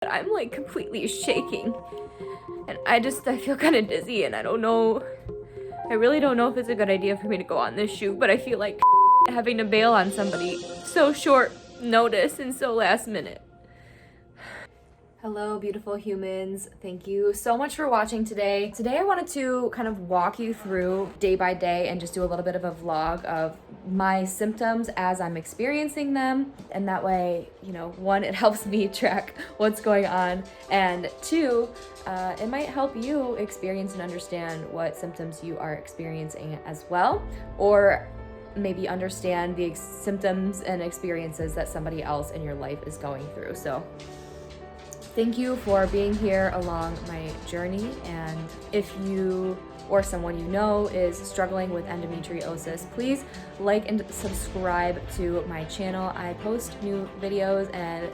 But I'm like completely shaking, and I feel kind of dizzy, and I really don't know if it's a good idea for me to go on this shoot, but I feel like having to bail on somebody so short notice and so last minute. Hello, beautiful humans. Thank you so much for watching today. Today I wanted to kind of walk you through day by day and just do a little bit of a vlog of my symptoms as I'm experiencing them. And that way, you know, one, it helps me track what's going on, and two, it might help you experience and understand what symptoms you are experiencing as well, or maybe understand the symptoms and experiences that somebody else in your life is going through. So thank you for being here along my journey, and if you or someone you know is struggling with endometriosis, please like and subscribe to my channel. I post new videos and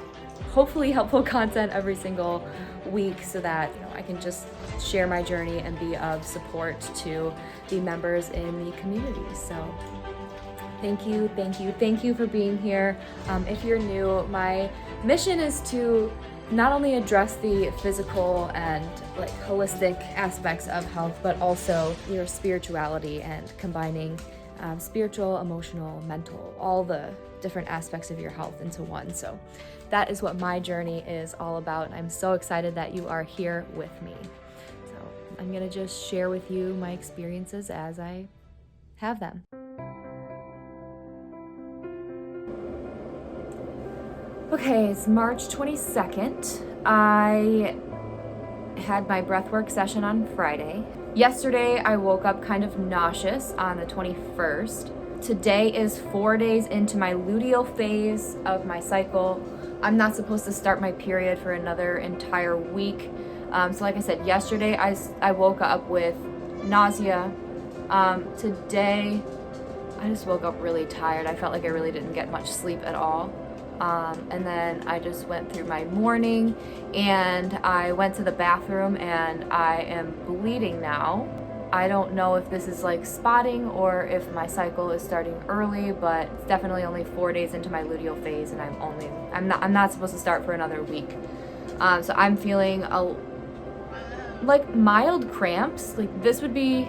hopefully helpful content every single week so that, you know, I can just share my journey and be of support to the members in the community. So thank you for being here. If you're new, my mission is to not only address the physical and like holistic aspects of health, but also your spirituality and combining spiritual, emotional, mental, all the different aspects of your health into one. So that is what my journey is all about. I'm so excited that you are here with me. So I'm gonna just share with you my experiences as I have them. Okay, it's March 22nd. I had my breathwork session on Friday. Yesterday, I woke up kind of nauseous on the 21st. Today is 4 days into my luteal phase of my cycle. I'm not supposed to start my period for another entire week. So like I said, yesterday I woke up with nausea. Today, I just woke up really tired. I felt like I really didn't get much sleep at all. And then I just went through my morning, and I went to the bathroom, and I am bleeding now. I don't know if this is like spotting or if my cycle is starting early, but it's definitely only 4 days into my luteal phase, and I'm not supposed to start for another week. So I'm feeling like mild cramps. Like this would be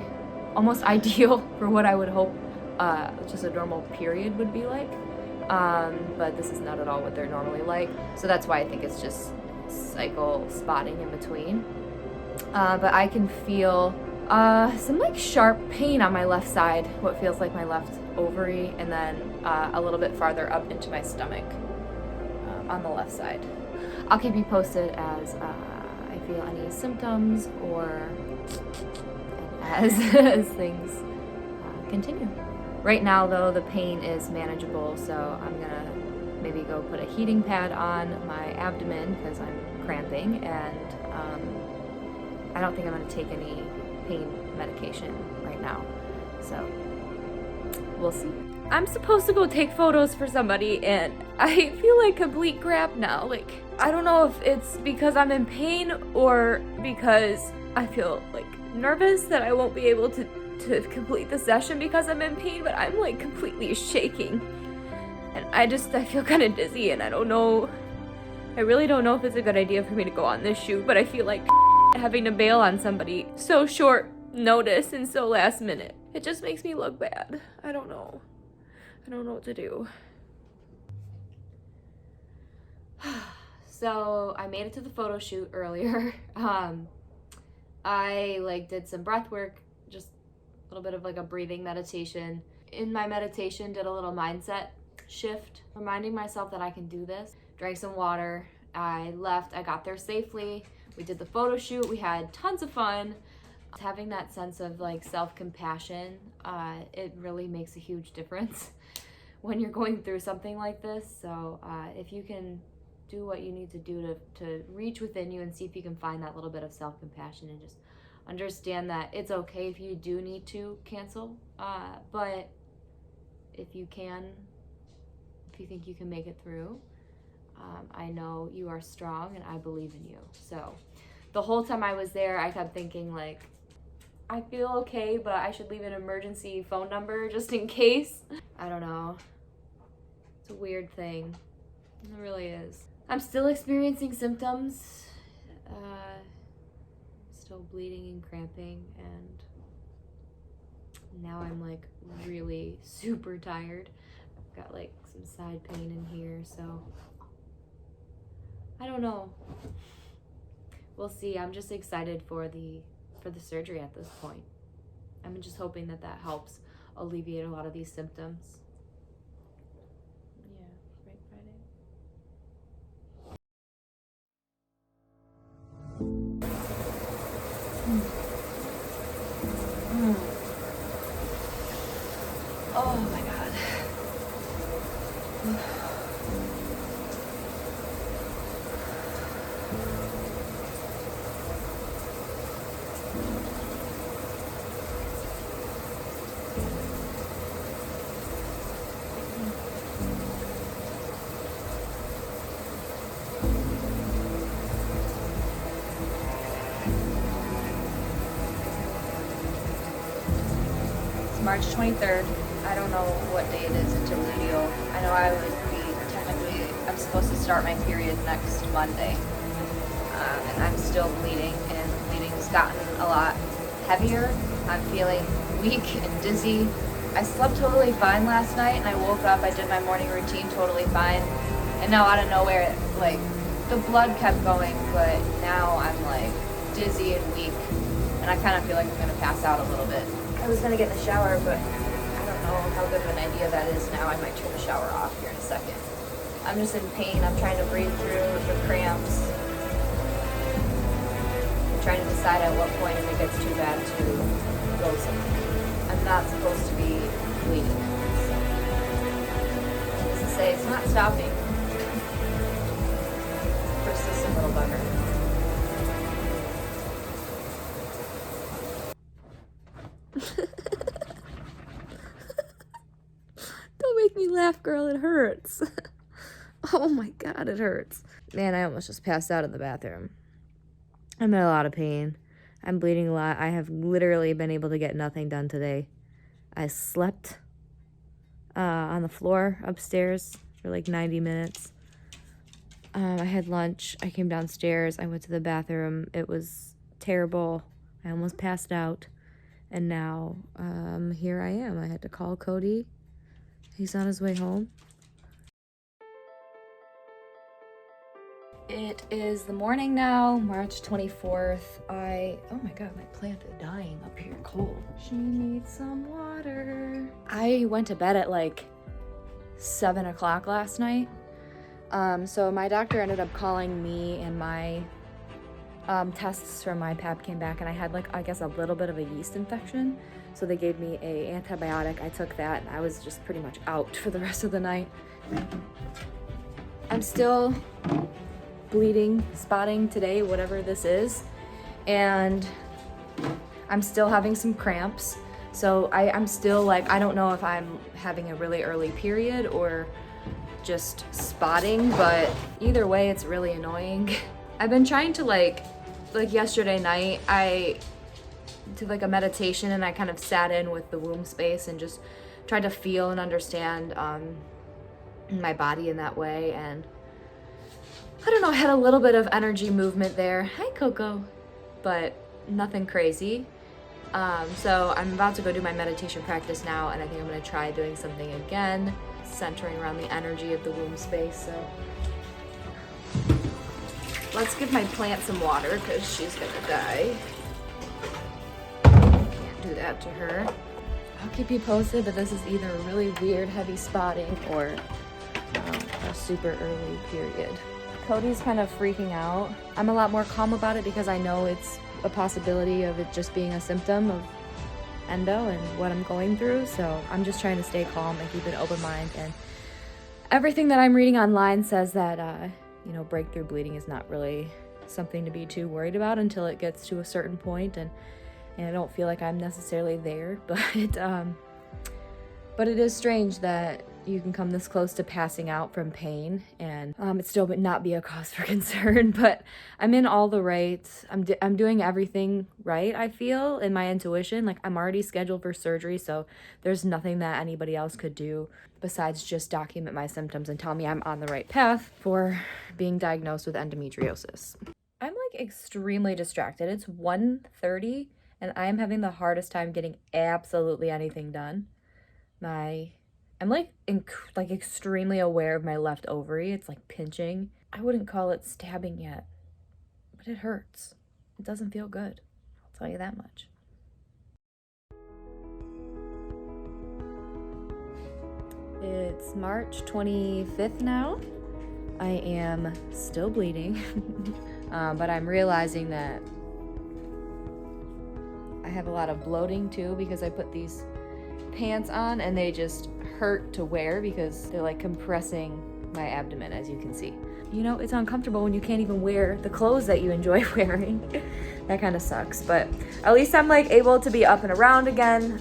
almost ideal for what I would hope just a normal period would be like. But this is not at all what they're normally like. So that's why I think it's just cycle spotting in between. But I can feel some like sharp pain on my left side, what feels like my left ovary, and then a little bit farther up into my stomach on the left side. I'll keep you posted as I feel any symptoms or as things continue. Right now, though, the pain is manageable, so I'm gonna maybe go put a heating pad on my abdomen because I'm cramping, and I don't think I'm gonna take any pain medication right now, so we'll see. I'm supposed to go take photos for somebody, and I feel like complete crap now. Like, I don't know if it's because I'm in pain or because I feel like nervous that I won't be able to complete the session because I'm in pain, but I'm like completely shaking, and I feel kind of dizzy, and I really don't know if it's a good idea for me to go on this shoot, but I feel like having to bail on somebody so short notice and so last minute, it just makes me look bad. I don't know what to do. So I made it to the photo shoot earlier. I like did some breath work, just a little bit of like a breathing meditation. In my meditation, did a little mindset shift, reminding myself that I can do this. Drank some water. I left. I got there safely. We did the photo shoot. We had tons of fun. Having that sense of like self-compassion, it really makes a huge difference when you're going through something like this. So if you can do what you need to do to reach within you and see if you can find that little bit of self-compassion, and just understand that it's okay if you do need to cancel, but if you think you can make it through, I know you are strong and I believe in you. So the whole time I was there, I kept thinking like, I feel okay, but I should leave an emergency phone number just in case. I don't know. It's a weird thing. It really is. I'm still experiencing symptoms, still bleeding and cramping, and now I'm like really super tired. I've got like some side pain in here, so I don't know. We'll see. I'm just excited for the surgery at this point. I'm just hoping that helps alleviate a lot of these symptoms. Yeah, right, Friday. Oh my God. March 23rd. I don't know what day it is in Toledo. I know I would be technically, I'm supposed to start my period next Monday. And I'm still bleeding, and the bleeding's gotten a lot heavier. I'm feeling weak and dizzy. I slept totally fine last night, and I woke up, I did my morning routine totally fine. And now out of nowhere, like, the blood kept going, but now I'm like dizzy and weak. And I kind of feel like I'm gonna pass out a little bit. I was gonna get in the shower, but I don't know how good of an idea that is now. I might turn the shower off here in a second. I'm just in pain. I'm trying to breathe through the cramps. I'm trying to decide at what point if it gets too bad to go somewhere. I'm not supposed to be bleeding. So, needless to say, it's not stopping. Persistent little bugger. Don't make me laugh, girl. It hurts. Oh my God, it hurts. Man, I almost just passed out in the bathroom. I'm in a lot of pain. I'm bleeding a lot. I have literally been able to get nothing done today. I slept on the floor upstairs for like 90 minutes. I had lunch. I came downstairs. I went to the bathroom. It was terrible. I almost passed out. And now, here I am. I had to call Cody. He's on his way home. It is the morning now, March 24th. Oh my God, my plant is dying up here cold. She needs some water. I went to bed at like 7 o'clock last night. So my doctor ended up calling me, and my tests from my pap came back, and I had like, I guess, a little bit of a yeast infection. So they gave me an antibiotic. I took that, and I was just pretty much out for the rest of the night. I'm still bleeding, spotting today, whatever this is, and I'm still having some cramps. So I'm still like, I don't know if I'm having a really early period or just spotting, but either way, it's really annoying. I've been trying to like yesterday night, I did like a meditation, and I kind of sat in with the womb space and just tried to feel and understand my body in that way. And I don't know, I had a little bit of energy movement there. Hi, Coco. But nothing crazy. So I'm about to go do my meditation practice now, and I think I'm gonna try doing something again, centering around the energy of the womb space. So let's give my plant some water, because she's gonna die. Can't do that to her. I'll keep you posted, but this is either a really weird heavy spotting or a super early period. Cody's kind of freaking out. I'm a lot more calm about it because I know it's a possibility of it just being a symptom of endo and what I'm going through. So I'm just trying to stay calm and keep an open mind. And everything that I'm reading online says that, breakthrough bleeding is not really something to be too worried about until it gets to a certain point. And I don't feel like I'm necessarily there, but it is strange that you can come this close to passing out from pain and it still would not be a cause for concern, but I'm in all the right, I'm doing everything right, I feel, in my intuition. Like, I'm already scheduled for surgery, so there's nothing that anybody else could do besides just document my symptoms and tell me I'm on the right path for being diagnosed with endometriosis. I'm like extremely distracted. It's 1:30 and I'm having the hardest time getting absolutely anything done. I'm like extremely aware of my left ovary. It's like pinching. I wouldn't call it stabbing yet, but it hurts. It doesn't feel good. I'll tell you that much. It's March 25th now. I am still bleeding, but I'm realizing that I have a lot of bloating too because I put these pants on and they just hurt to wear because they're like compressing my abdomen, as you can see. You know, it's uncomfortable when you can't even wear the clothes that you enjoy wearing. That kind of sucks, but at least I'm like able to be up and around again.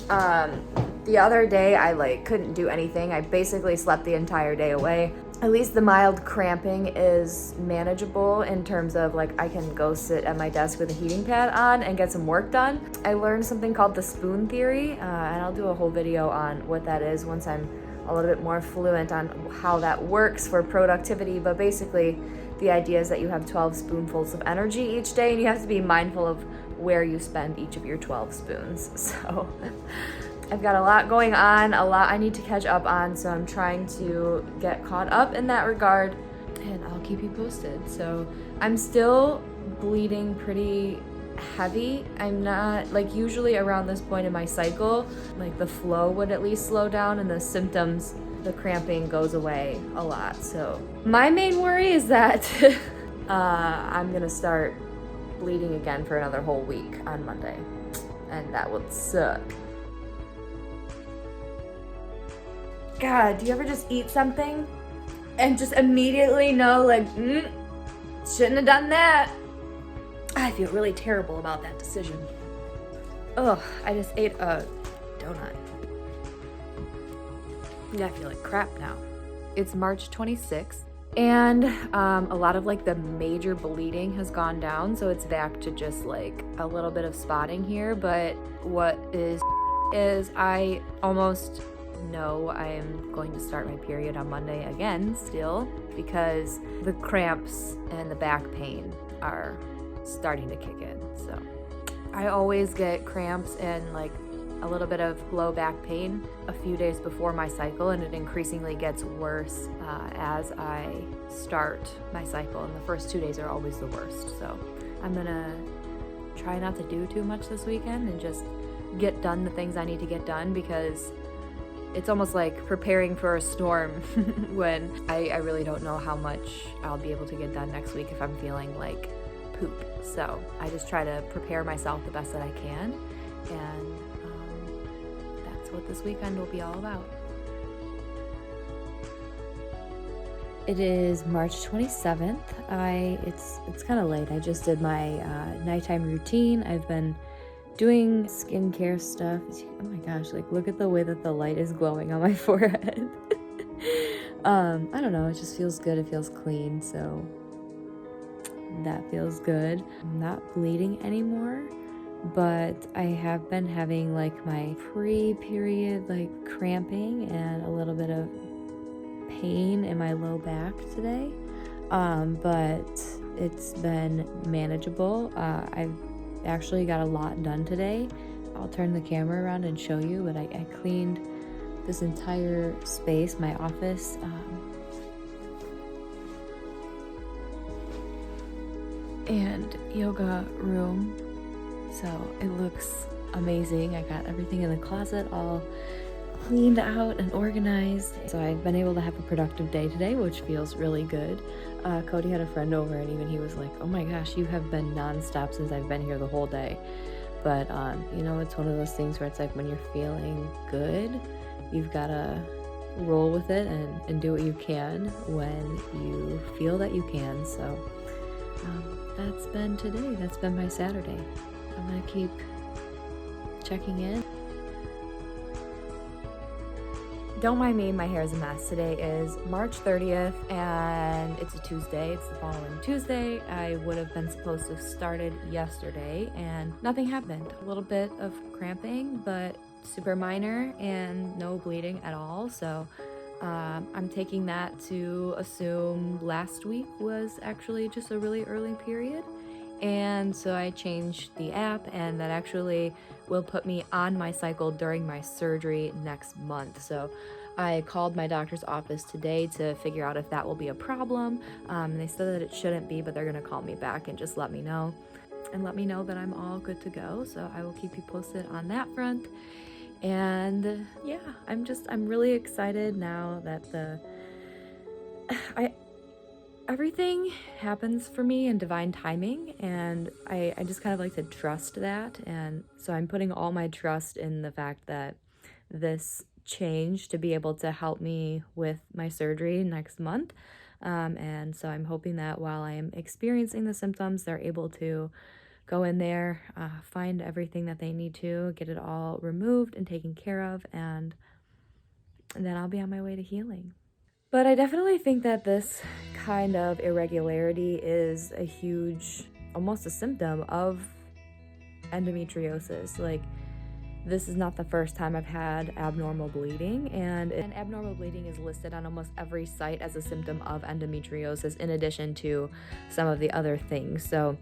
The other day I like couldn't do anything. I basically slept the entire day away. At least the mild cramping is manageable in terms of like I can go sit at my desk with a heating pad on and get some work done. I learned something called the spoon theory, and I'll do a whole video on what that is once I'm a little bit more fluent on how that works for productivity. But basically the idea is that you have 12 spoonfuls of energy each day and you have to be mindful of where you spend each of your 12 spoons. So I've got a lot going on, a lot I need to catch up on, so I'm trying to get caught up in that regard, and I'll keep you posted. So I'm still bleeding pretty heavy. I'm not, like, usually around this point in my cycle, like the flow would at least slow down and the symptoms, the cramping goes away a lot. So my main worry is that I'm gonna start bleeding again for another whole week on Monday, and that would suck. God, do you ever just eat something and just immediately know, like, shouldn't have done that? I feel really terrible about that decision. Ugh, I just ate a donut. Yeah, I feel like crap now. It's March 26th, and a lot of like the major bleeding has gone down, so it's back to just like a little bit of spotting here, but what is I almost know I am going to start my period on Monday again still because the cramps and the back pain are starting to kick in. So I always get cramps and like a little bit of low back pain a few days before my cycle, and it increasingly gets worse as I start my cycle, and the first 2 days are always the worst. So I'm gonna try not to do too much this weekend and just get done the things I need to get done, because it's almost like preparing for a storm when I really don't know how much I'll be able to get done next week if I'm feeling like poop. So I just try to prepare myself the best that I can, and that's what this weekend will be all about. It is March 27th. It's kind of late. I just did my nighttime routine. I've been doing skincare stuff. Oh my gosh, like look at the way that the light is glowing on my forehead. I don't know, it just feels good. It feels clean, so that feels good. I'm not bleeding anymore, but I have been having like my pre-period like cramping and a little bit of pain in my low back today, but it's been manageable. I've actually got a lot done today. I'll turn the camera around and show you, but I cleaned this entire space, my office, and yoga room, so it looks amazing. I got everything in the closet all cleaned out and organized, so I've been able to have a productive day today, which feels really good. Cody had a friend over, and even he was like, oh my gosh, you have been nonstop since I've been here the whole day. But you know, it's one of those things where it's like when you're feeling good, you've got to roll with it and do what you can when you feel that you can. So that's been today. That's been my Saturday. I'm gonna keep checking in. Don't mind me, my hair is a mess. Today is March 30th and it's a Tuesday. It's the following Tuesday. I would have been supposed to have started yesterday and nothing happened. A little bit of cramping, but super minor and no bleeding at all. So I'm taking that to assume last week was actually just a really early period. And so I changed the app, and that actually will put me on my cycle during my surgery next month. So I called my doctor's office today to figure out if that will be a problem. And they said that it shouldn't be, but they're gonna call me back and just let me know. And let me know that I'm all good to go. So I will keep you posted on that front. And yeah, I'm really excited now that everything happens for me in divine timing, and I just kind of like to trust that. And so I'm putting all my trust in the fact that this change to be able to help me with my surgery next month. And so I'm hoping that while I am experiencing the symptoms, they're able to go in there, find everything that they need to, get it all removed and taken care of, and then I'll be on my way to healing. But I definitely think that this kind of irregularity is a huge, almost a symptom of endometriosis. Like, this is not the first time I've had abnormal bleeding, and abnormal bleeding is listed on almost every site as a symptom of endometriosis, in addition to some of the other things. So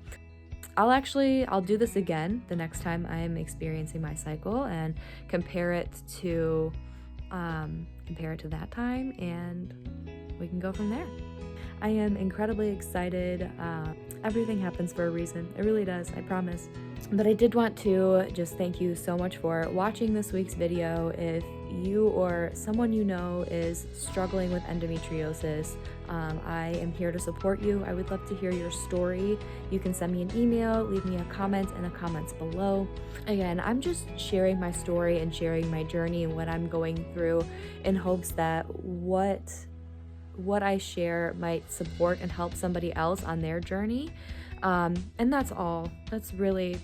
I'll do this again the next time I'm experiencing my cycle and compare it to that time, and we can go from there. I am incredibly excited. Everything happens for a reason. It really does, I promise. But I did want to just thank you so much for watching this week's video. If you or someone you know is struggling with endometriosis, I am here to support you. I would love to hear your story. You can send me an email, leave me a comment in the comments below. Again, I'm just sharing my story and sharing my journey and what I'm going through in hopes that what I share might support and help somebody else on their journey. And that's all. That's really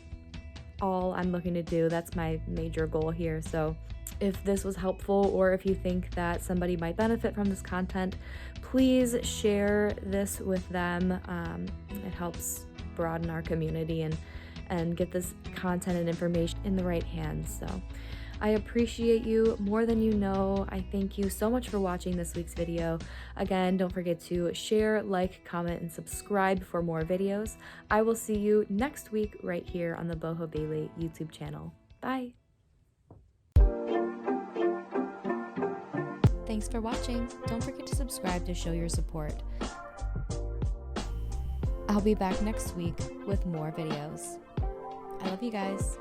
all I'm looking to do. That's my major goal here. So if this was helpful, or if you think that somebody might benefit from this content, please share this with them. It helps broaden our community and get this content and information in the right hands. So I appreciate you more than you know. I thank you so much for watching this week's video. Again, don't forget to share, like, comment, and subscribe for more videos. I will see you next week right here on the Boho Bailey YouTube channel. Bye. Thanks for watching. Don't forget to subscribe to show your support. I'll be back next week with more videos. I love you guys.